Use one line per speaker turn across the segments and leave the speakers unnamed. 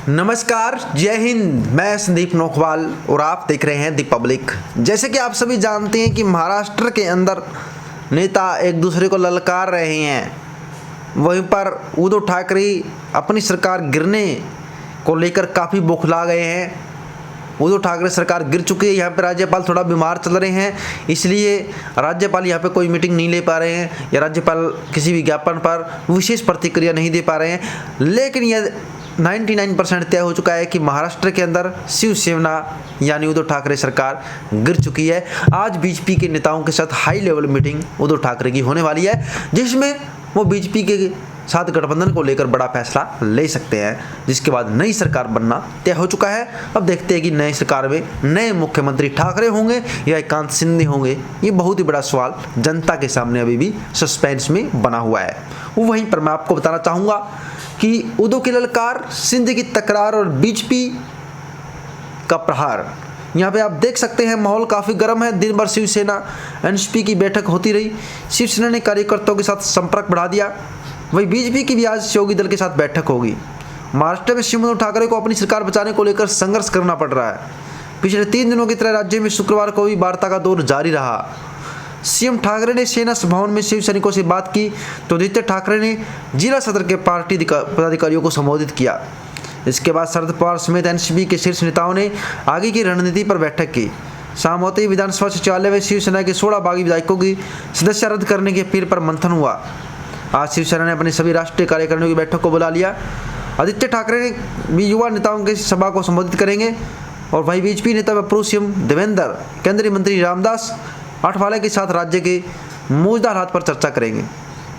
नमस्कार, जय हिंद। मैं संदीप नोखवाल और आप देख रहे हैं दी पब्लिक। जैसे कि आप सभी जानते हैं कि महाराष्ट्र के अंदर नेता एक दूसरे को ललकार रहे हैं, वहीं पर उद्धव ठाकरे अपनी सरकार गिरने को लेकर काफ़ी बौखला गए हैं। उद्धव ठाकरे सरकार गिर चुकी है। यहाँ पे राज्यपाल थोड़ा बीमार चल रहे हैं, इसलिए राज्यपाल यहाँ पे कोई मीटिंग नहीं ले पा रहे हैं या राज्यपाल किसी विज्ञापन पर विशेष प्रतिक्रिया नहीं दे पा रहे हैं। लेकिन यह 99% तय हो चुका है कि महाराष्ट्र के अंदर शिवसेना यानी उद्धव ठाकरे सरकार गिर चुकी है। आज बीजेपी के नेताओं के साथ high level meeting Uddhav Thackeray की होने वाली है, जिसमें वो बीजेपी के साथ गठबंधन को लेकर बड़ा फैसला ले सकते हैं, जिसके बाद नई सरकार बनना तय हो चुका है। अब देखते हैं कि नई सरकार में नए मुख्यमंत्री ठाकरे होंगे या एकांत शिंदे होंगे। ये बहुत ही बड़ा सवाल जनता के सामने अभी भी सस्पेंस में बना हुआ है। वहीं पर मैं आपको बताना चाहूँगा कि उद्धव की ललकार, शिंदे की तकरार और बीजेपी का प्रहार। यहाँ पे आप देख सकते हैं माहौल काफ़ी गर्म है। दिन भर शिवसेना एनसीपी की बैठक होती रही। शिवसेना ने कार्यकर्ताओं के साथ संपर्क बढ़ा दिया। वहीं बीजेपी की भी आज योगी दल के साथ बैठक होगी। महाराष्ट्र में उद्धव ठाकरे को अपनी सरकार बचाने को लेकर संघर्ष करना पड़ रहा है। पिछले 3 दिनों की तरह राज्य में शुक्रवार को भी वार्ता का दौर जारी रहा। सीएम ठाकरे ने सेना भवन में शिव सैनिकों से बात की तो आदित्य ठाकरे ने जिला सदर के पार्टी पदाधिकारियों को संबोधित किया। इसके बाद शरद पवार समेत एनसीपी के शीर्ष नेताओं ने आगे की रणनीति पर बैठक की। शाम होते ही विधानसभा सचिवालय में शिवसेना के 16 बागी विधायकों की सदस्य रद्द करने की अपील पर मंथन हुआ। आज शिवसेना ने अपने सभी राष्ट्रीय कार्यकारिणियों की बैठक को बुला लिया। आदित्य ठाकरे ने भी युवा नेताओं की सभा को संबोधित करेंगे और वहीं बीजेपी नेता व पूर्व सीएम देवेंद्र, केंद्रीय मंत्री रामदास आठवले के साथ राज्य के मौजूदा हालात पर चर्चा करेंगे।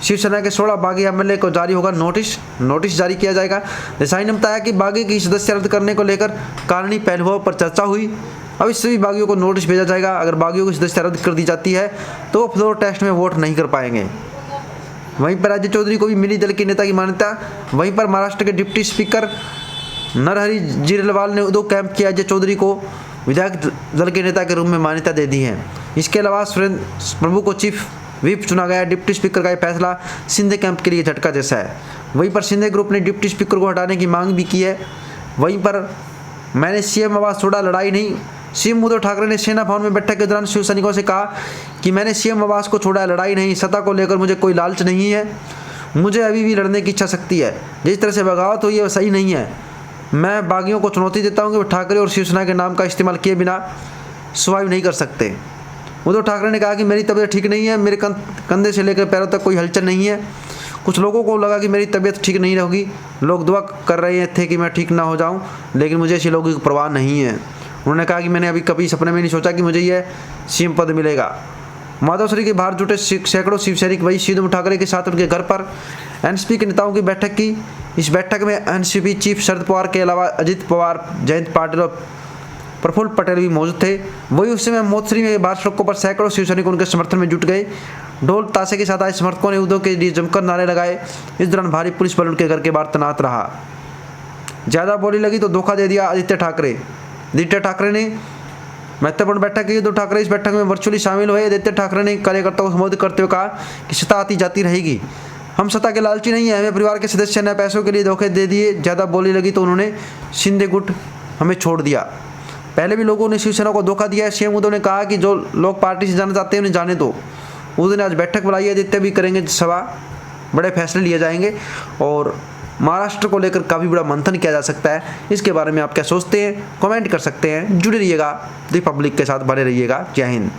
शिवसेना के 16 बागी एमएलए को जारी होगा नोटिस जारी किया जाएगा। देसाई ने बताया कि बागी की सदस्य रद्द करने को लेकर कानूनी पहलुओं पर चर्चा हुई। अब इस सभी बागियों को नोटिस भेजा जाएगा। अगर बागियों की सदस्य रद्द कर दी जाती है तो वो फ्लोर टेस्ट में वोट नहीं कर पाएंगे। वहीं पर अजय चौधरी को भी मिली दल के नेता की मान्यता। वहीं पर महाराष्ट्र के डिप्टी स्पीकर नरहरि झीरवाल ने उद्धव कैंप के अजय चौधरी को विधायक दल के नेता के रूप में मान्यता दे दी है। इसके अलावा सुरेंद्र प्रभु को चीफ व्हिप चुना गया। डिप्टी स्पीकर का यह फैसला शिंदे कैंप के लिए झटका जैसा है। वहीं पर शिंदे ग्रुप ने डिप्टी स्पीकर को हटाने की मांग भी की है। वहीं पर मैंने सीएम आवास छोड़ा, लड़ाई नहीं। सीएम उद्धव ठाकरे ने सेना भवन में बैठक के दौरान शिव सैनिकों से कहा कि मैंने सीएम आवास को छोड़ा, लड़ाई नहीं। सत्ता को लेकर मुझे कोई लालच नहीं है। मुझे अभी भी लड़ने की इच्छा शक्ति है। जिस तरह से बगावत हुई है वह सही नहीं है। मैं बागियों को चुनौती देता हूँ कि वे ठाकरे और शिवसेना के नाम का इस्तेमाल किए बिना सर्वाइव नहीं कर सकते। उद्धव ठाकरे ने कहा कि मेरी तबीयत ठीक नहीं है। मेरे कंधे से लेकर पैरों तक कोई हलचल नहीं है। कुछ लोगों को लगा कि मेरी तबीयत ठीक नहीं होगी। लोग दुआ कर रहे थे कि मैं ठीक ना हो जाऊं, लेकिन मुझे ऐसे लोगों की परवाह नहीं है। उन्होंने कहा कि मैंने अभी कभी सपने में नहीं सोचा कि मुझे यह सीएम पद मिलेगा। माधवसरी के बाहर जुटे सैकड़ों शिव सैनिक वही उद्धव ठाकरे के साथ उनके घर पर एनसीपी के नेताओं की बैठक की। इस बैठक में एनसीपी चीफ शरद पवार के अलावा अजित पवार, जयंत पाटिल और प्रफुल्ल पटेल भी मौजूद थे। वही उस समय मोथसरी में बाहर सड़कों पर सैकड़ों शिव सैनिक उनके समर्थन में जुट गए। ढोल ताशे के साथ आए समर्थकों ने उद्धव के लिए जमकर नारे लगाए। इस दौरान भारी पुलिस बल उनके घर के बाहर तैनात रहा। ज़्यादा बोली लगी तो धोखा दे दिया आदित्य ठाकरे ने महत्वपूर्ण बैठक की। उद्धव ठाकरे इस बैठक में वर्चुअली शामिल हुए। आदित्य ठाकरे ने कार्यकर्ताओं को संबोधित करते हुए कहा कि सत्ता आती जाती रहेगी। हम सत्ता के लालची नहीं है। हमें परिवार के सदस्य ने पैसों के लिए धोखे दे दिए। ज़्यादा बोली लगी तो उन्होंने शिंदे गुट हमें छोड़ दिया। पहले भी लोगों ने शिवसेना को धोखा दिया है। सीएम उद्धव ने कहा कि जो लोग पार्टी से जाना चाहते हैं उन्हें जाने दो। उद्धव ने आज बैठक बुलाई है। आदित्य भी करेंगे सभा, बड़े फैसले लिए जाएंगे और महाराष्ट्र को लेकर काफ़ी बड़ा मंथन किया जा सकता है। इसके बारे में आप क्या सोचते हैं, कमेंट कर सकते हैं। जुड़े रहिएगा दी पब्लिक के साथ, बने रहिएगा। जय हिंद।